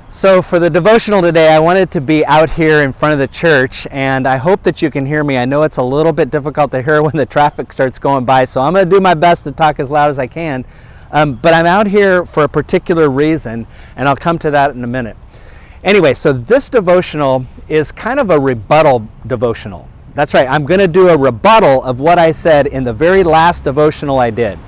So for the devotional today, I wanted to be out here in front of the church, and I hope that you can hear me. I know it's a little bit difficult to hear when the traffic starts going by, so I'm going to do my best to talk as loud as I can. But I'm out here for a particular reason, and I'll come to that in a minute. Anyway, so this devotional is kind of a rebuttal devotional. That's right, I'm going to do a rebuttal of what I said in the very last devotional I did.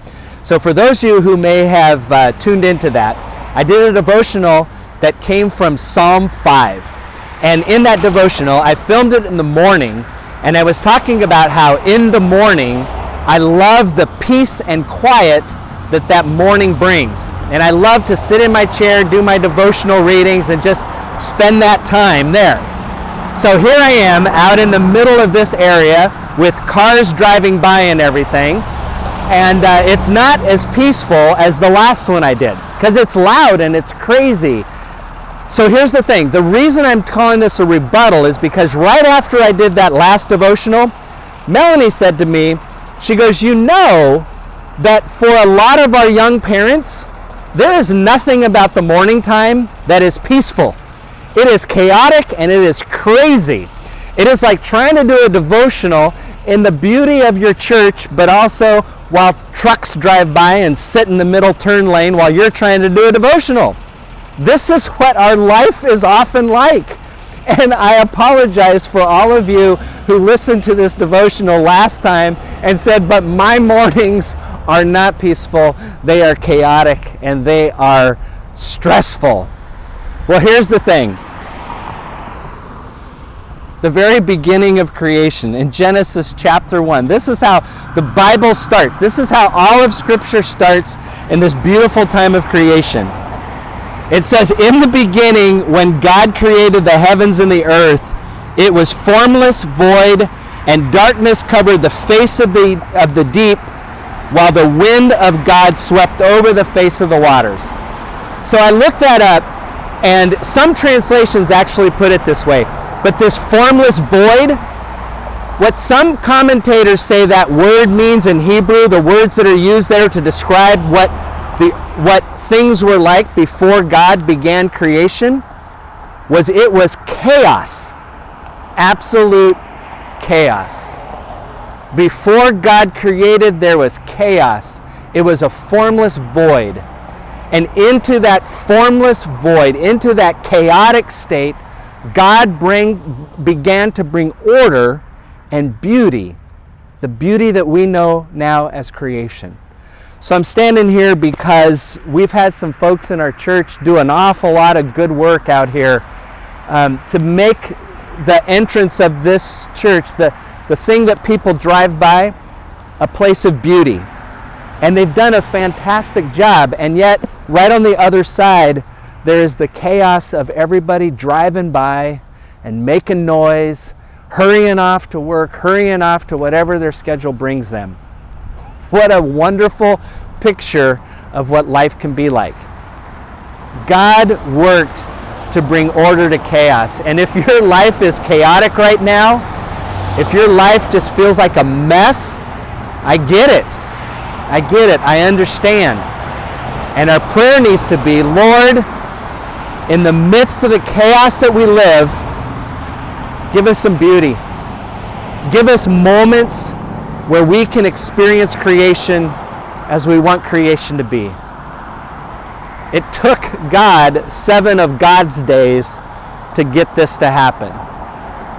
So for those of you who may have tuned into that, I did a devotional that came from Psalm 5. And in that devotional, I filmed it in the morning, and I was talking about how in the morning, I love the peace and quiet that morning brings. And I love to sit in my chair, do my devotional readings, and just spend that time there. So here I am out in the middle of this area with cars driving by and everything. And it's not as peaceful as the last one I did, because it's loud and it's crazy. So here's the thing, the reason I'm calling this a rebuttal is because right after I did that last devotional, Melanie said to me, she goes, you know that for a lot of our young parents, there is nothing about the morning time that is peaceful. It is chaotic and it is crazy. It is like trying to do a devotional in the beauty of your church, but also while trucks drive by and sit in the middle turn lane while you're trying to do a devotional. This is what our life is often like. And I apologize for all of you who listened to this devotional last time and said, but my mornings are not peaceful, they are chaotic, and they are stressful. Well, here's the thing. The very beginning of creation, in Genesis chapter 1, this is how the Bible starts. This is how all of Scripture starts in this beautiful time of creation. It says, in the beginning, when God created the heavens and the earth, it was formless, void, and darkness covered the face of the deep, while the wind of God swept over the face of the waters. So I looked that up, and some translations actually put it this way. But this formless void, what some commentators say that word means in Hebrew, the words that are used there to describe what things were like before God began creation, it was chaos. Absolute chaos. Before God created, there was chaos. It was a formless void. And into that formless void, into that chaotic state, God began to bring order and beauty, the beauty that we know now as creation. So I'm standing here because we've had some folks in our church do an awful lot of good work out here to make the entrance of this church, the thing that people drive by, a place of beauty. And they've done a fantastic job, and yet right on the other side there is the chaos of everybody driving by and making noise, hurrying off to work, hurrying off to whatever their schedule brings them. What a wonderful picture of what life can be like. God worked to bring order to chaos. And if your life is chaotic right now, if your life just feels like a mess, I get it. I get it. I understand. And our prayer needs to be, Lord, in the midst of the chaos that we live, give us some beauty. Give us moments where we can experience creation as we want creation to be. It took God 7 of God's days to get this to happen.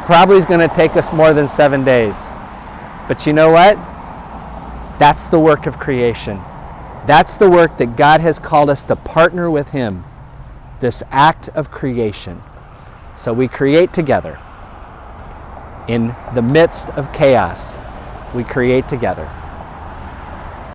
Probably is going to take us more than 7 days. But you know what? That's the work of creation. That's the work that God has called us to partner with Him, this act of creation. So we create together. In the midst of chaos, we create together.